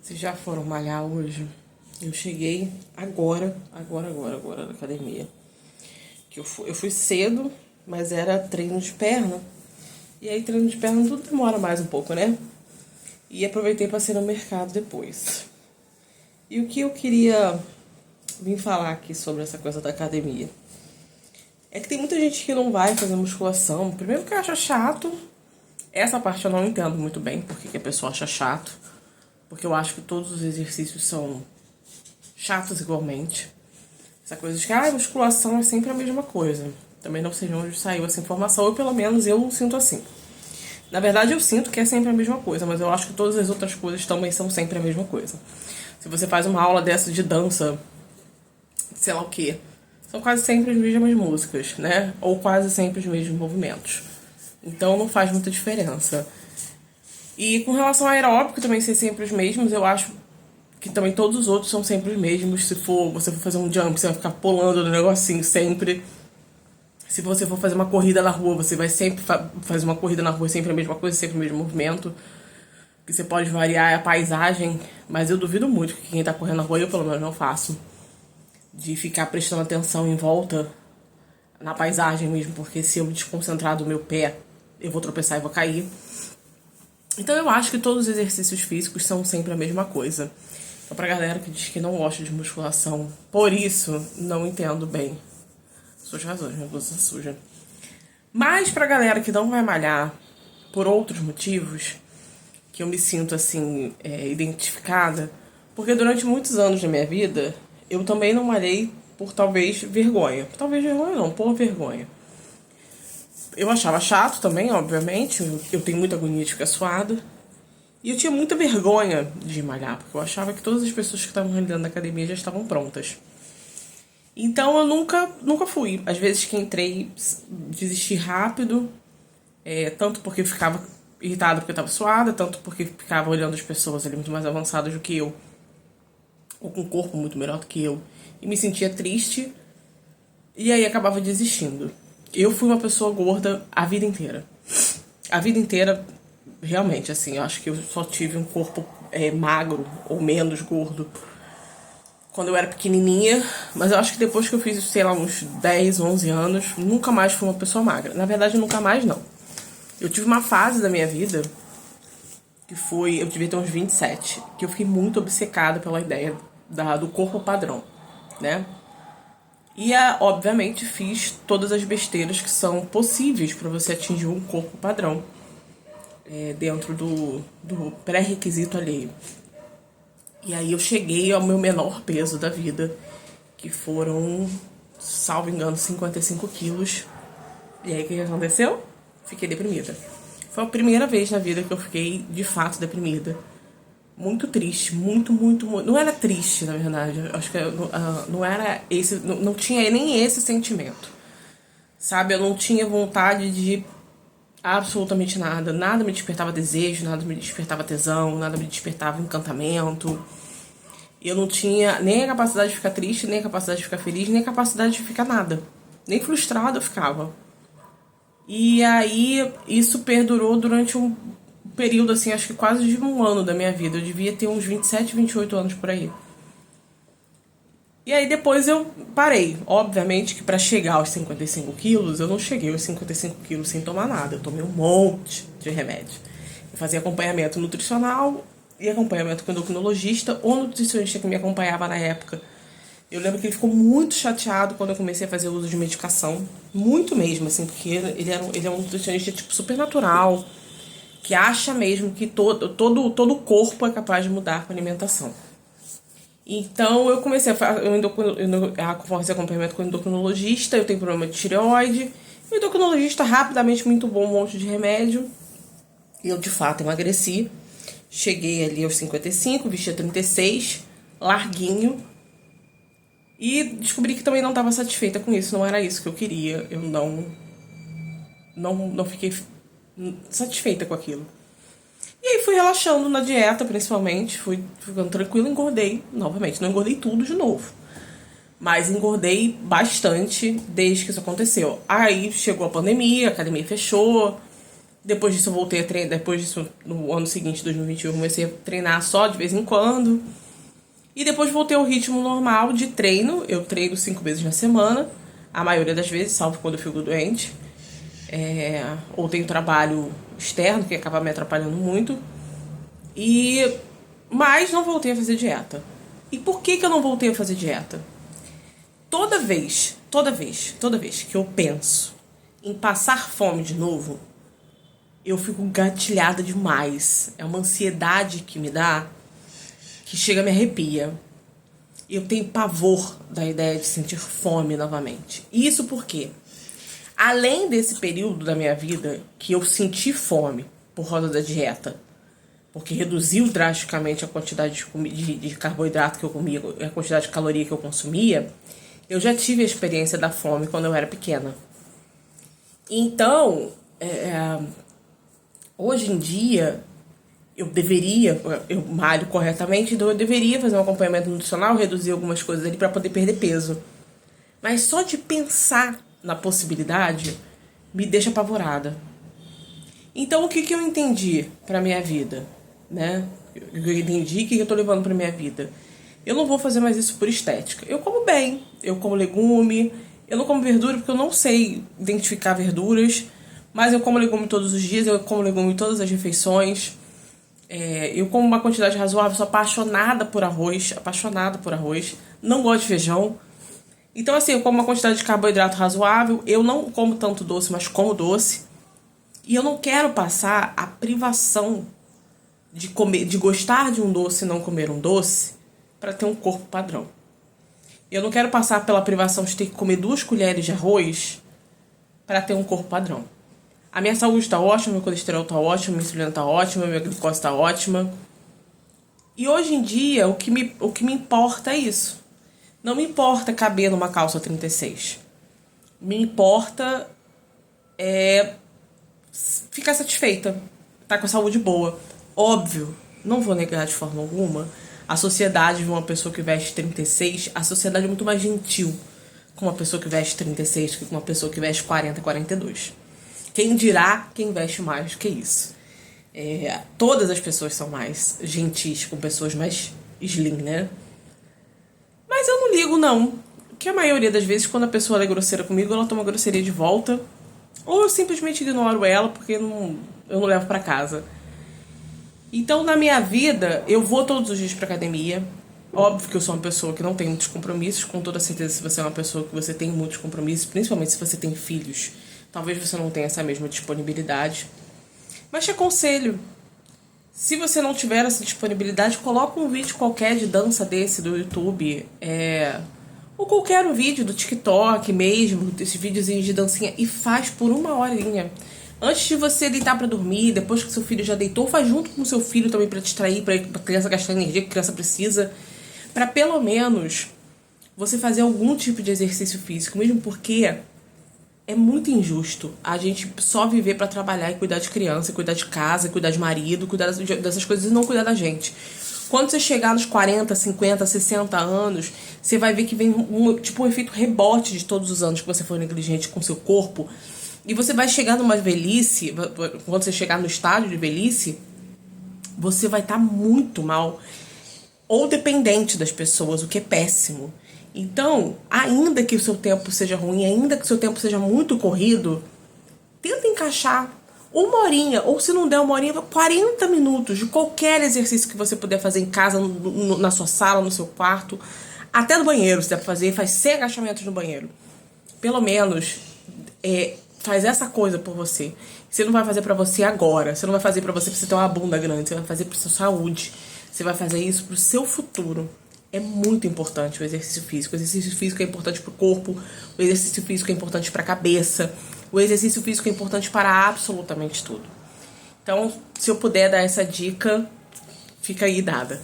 Vocês já foram malhar hoje? Eu cheguei agora na academia. Eu fui cedo, mas era treino de perna. E aí treino de perna tudo demora mais um pouco, né? E aproveitei para ir no mercado depois. E o que eu queria vir falar aqui sobre essa coisa da academia? É que tem muita gente que não vai fazer musculação. Primeiro que acha chato. Essa parte eu não entendo muito bem porque que a pessoa acha chato. Porque eu acho que todos os exercícios são chatos igualmente. Essa coisa de que musculação é sempre a mesma coisa. Também não sei de onde saiu essa informação, ou pelo menos eu sinto assim. Na verdade eu sinto que é sempre a mesma coisa, mas eu acho que todas as outras coisas também são sempre a mesma coisa. Se você faz uma aula dessa de dança, sei lá o que, são quase sempre as mesmas músicas, né? Ou quase sempre os mesmos movimentos. Então não faz muita diferença. E com relação ao aeróbico também ser sempre os mesmos, eu acho que também todos os outros são sempre os mesmos. Se você for fazer um jump, você vai ficar pulando no negocinho sempre. Se você for fazer uma corrida na rua, você vai sempre fazer uma corrida na rua, sempre a mesma coisa, sempre o mesmo movimento. O que você pode variar é a paisagem, mas eu duvido muito que quem tá correndo na rua, eu pelo menos não faço, de ficar prestando atenção em volta na paisagem mesmo, porque se eu me desconcentrar do meu pé, eu vou tropeçar e vou cair. Então eu acho que todos os exercícios físicos são sempre a mesma coisa. Então pra galera que diz que não gosta de musculação, por isso, não entendo bem suas razões, minha blusa suja. Mas pra galera que não vai malhar por outros motivos, que eu me sinto assim, identificada, porque durante muitos anos da minha vida, eu também não malhei por talvez vergonha. Talvez vergonha não, por vergonha. Eu achava chato também, obviamente. Eu tenho muita agonia de ficar suada. E eu tinha muita vergonha de malhar, porque eu achava que todas as pessoas que estavam dentro da academia já estavam prontas. Então eu nunca fui. Às vezes que entrei, desisti rápido. Tanto porque eu ficava irritada porque eu estava suada, tanto porque ficava olhando as pessoas ali muito mais avançadas do que eu. Ou com um corpo muito melhor do que eu. E me sentia triste. E aí acabava desistindo. Eu fui uma pessoa gorda a vida inteira. A vida inteira, realmente, assim, eu acho que eu só tive um corpo magro ou menos gordo quando eu era pequenininha. Mas eu acho que depois que eu fiz, sei lá, uns 10, 11 anos, nunca mais fui uma pessoa magra. Na verdade, nunca mais, não. Eu tive uma fase da minha vida que foi, eu devia ter uns 27, que eu fiquei muito obcecada pela ideia do corpo padrão, né? E, obviamente, fiz todas as besteiras que são possíveis para você atingir um corpo padrão dentro do pré-requisito alheio. E aí eu cheguei ao meu menor peso da vida, que foram, salvo engano, 55 quilos. E aí o que aconteceu? Fiquei deprimida. Foi a primeira vez na vida que eu fiquei, de fato, deprimida. Muito triste, muito. Não era triste, na verdade. Acho que não era esse. Não tinha nem esse sentimento. Sabe? Eu não tinha vontade de absolutamente nada. Nada me despertava desejo, nada me despertava tesão, nada me despertava encantamento. Eu não tinha nem a capacidade de ficar triste, nem a capacidade de ficar feliz, nem a capacidade de ficar nada. Nem frustrada eu ficava. E aí isso perdurou durante um período, assim, acho que quase de um ano da minha vida. Eu devia ter uns 27, 28 anos por aí. E aí depois eu parei. Obviamente que pra chegar aos 55 quilos, eu não cheguei aos 55 quilos sem tomar nada. Eu tomei um monte de remédio. Eu fazia acompanhamento nutricional e acompanhamento com endocrinologista. O nutricionista que me acompanhava na época, eu lembro que ele ficou muito chateado quando eu comecei a fazer uso de medicação. Muito mesmo, assim, porque ele é um nutricionista tipo super natural, que acha mesmo que todo o corpo é capaz de mudar com a alimentação. Então eu comecei a fazer acompanhamento com o endocrinologista. Eu tenho problema de tireoide. O endocrinologista rapidamente me entubou um monte de remédio. E eu de fato emagreci. Cheguei ali aos 55, vestia 36, larguinho. E descobri que também não estava satisfeita com isso. Não era isso que eu queria. Eu não fiquei satisfeita com aquilo. E aí fui relaxando na dieta, principalmente. Fui ficando tranquila, engordei novamente. Não engordei tudo de novo, mas engordei bastante desde que isso aconteceu. Aí chegou a pandemia, a academia fechou. Depois disso eu voltei a treinar, depois disso no ano seguinte, 2021, eu comecei a treinar só de vez em quando. E depois voltei ao ritmo normal de treino. Eu treino 5 vezes na semana, a maioria das vezes, salvo quando eu fico doente. Ou tenho trabalho externo, que acaba me atrapalhando muito. Mas não voltei a fazer dieta. E por que eu não voltei a fazer dieta? Toda vez que eu penso em passar fome de novo, eu fico gatilhada demais. É uma ansiedade que me dá, que chega a me arrepia. Eu tenho pavor da ideia de sentir fome novamente. Isso porque, além desse período da minha vida que eu senti fome por causa da dieta, porque reduziu drasticamente a quantidade de carboidrato que eu comia, a quantidade de caloria que eu consumia, eu já tive a experiência da fome quando eu era pequena. Então, hoje em dia, eu malho corretamente, então eu deveria fazer um acompanhamento nutricional, reduzir algumas coisas ali para poder perder peso. Mas só de pensar na possibilidade me deixa apavorada. Então, o que eu entendi pra minha vida, né? Eu entendi o que eu tô levando pra minha vida. Eu não vou fazer mais isso por estética. Eu como bem, eu como legume, eu não como verdura porque eu não sei identificar verduras, mas eu como legume todos os dias, eu como legume em todas as refeições. Eu como uma quantidade razoável, sou apaixonada por arroz, não gosto de feijão. Então, assim, eu como uma quantidade de carboidrato razoável, eu não como tanto doce, mas como doce. E eu não quero passar a privação de gostar de um doce e não comer um doce para ter um corpo padrão. Eu não quero passar pela privação de ter que comer 2 colheres de arroz para ter um corpo padrão. A minha saúde está ótima, meu colesterol está ótimo, minha insulina está ótima, minha glicose está ótima. E hoje em dia, o que me importa é isso. Não me importa caber numa calça 36. Me importa ficar satisfeita, tá com a saúde boa. Óbvio, não vou negar de forma alguma, a sociedade de uma pessoa que veste 36, a sociedade é muito mais gentil com uma pessoa que veste 36 do que com uma pessoa que veste 40, 42. Quem dirá quem veste mais do que isso? Todas as pessoas são mais gentis com pessoas mais slim, né? Mas eu não ligo, não. Porque a maioria das vezes, quando a pessoa é grosseira comigo, ela toma grosseria de volta. Ou eu simplesmente ignoro ela, porque eu não levo pra casa. Então, na minha vida, eu vou todos os dias pra academia. Óbvio que eu sou uma pessoa que não tem muitos compromissos. Com toda certeza, se você é uma pessoa que você tem muitos compromissos, principalmente se você tem filhos, talvez você não tenha essa mesma disponibilidade. Mas te aconselho, se você não tiver essa disponibilidade, coloca um vídeo qualquer de dança desse do YouTube, ou qualquer um vídeo do TikTok mesmo, desses videozinhos de dancinha, e faz por 1 horinha. Antes de você deitar pra dormir, depois que seu filho já deitou, faz junto com o seu filho também pra distrair, pra criança gastar energia que a criança precisa, pra pelo menos você fazer algum tipo de exercício físico, mesmo porque é muito injusto a gente só viver pra trabalhar e cuidar de criança, cuidar de casa, cuidar de marido, cuidar dessas coisas e não cuidar da gente. Quando você chegar nos 40, 50, 60 anos, você vai ver que vem um efeito rebote de todos os anos que você foi negligente com seu corpo. E você vai chegar numa velhice, quando você chegar no estágio de velhice, você vai estar muito mal ou dependente das pessoas, o que é péssimo. Então, ainda que o seu tempo seja ruim, ainda que o seu tempo seja muito corrido, tenta encaixar 1 horinha, ou se não der 1 horinha, 40 minutos de qualquer exercício que você puder fazer em casa, na sua sala, no seu quarto, até no banheiro, se der pra fazer, faz 100 agachamentos no banheiro. Pelo menos, faz essa coisa por você. Você não vai fazer pra você agora, você não vai fazer pra você ter uma bunda grande, você vai fazer pra sua saúde, você vai fazer isso pro seu futuro. É muito importante o exercício físico. O exercício físico é importante pro corpo, o exercício físico é importante pra cabeça, o exercício físico é importante para absolutamente tudo. Então, se eu puder dar essa dica, fica aí dada.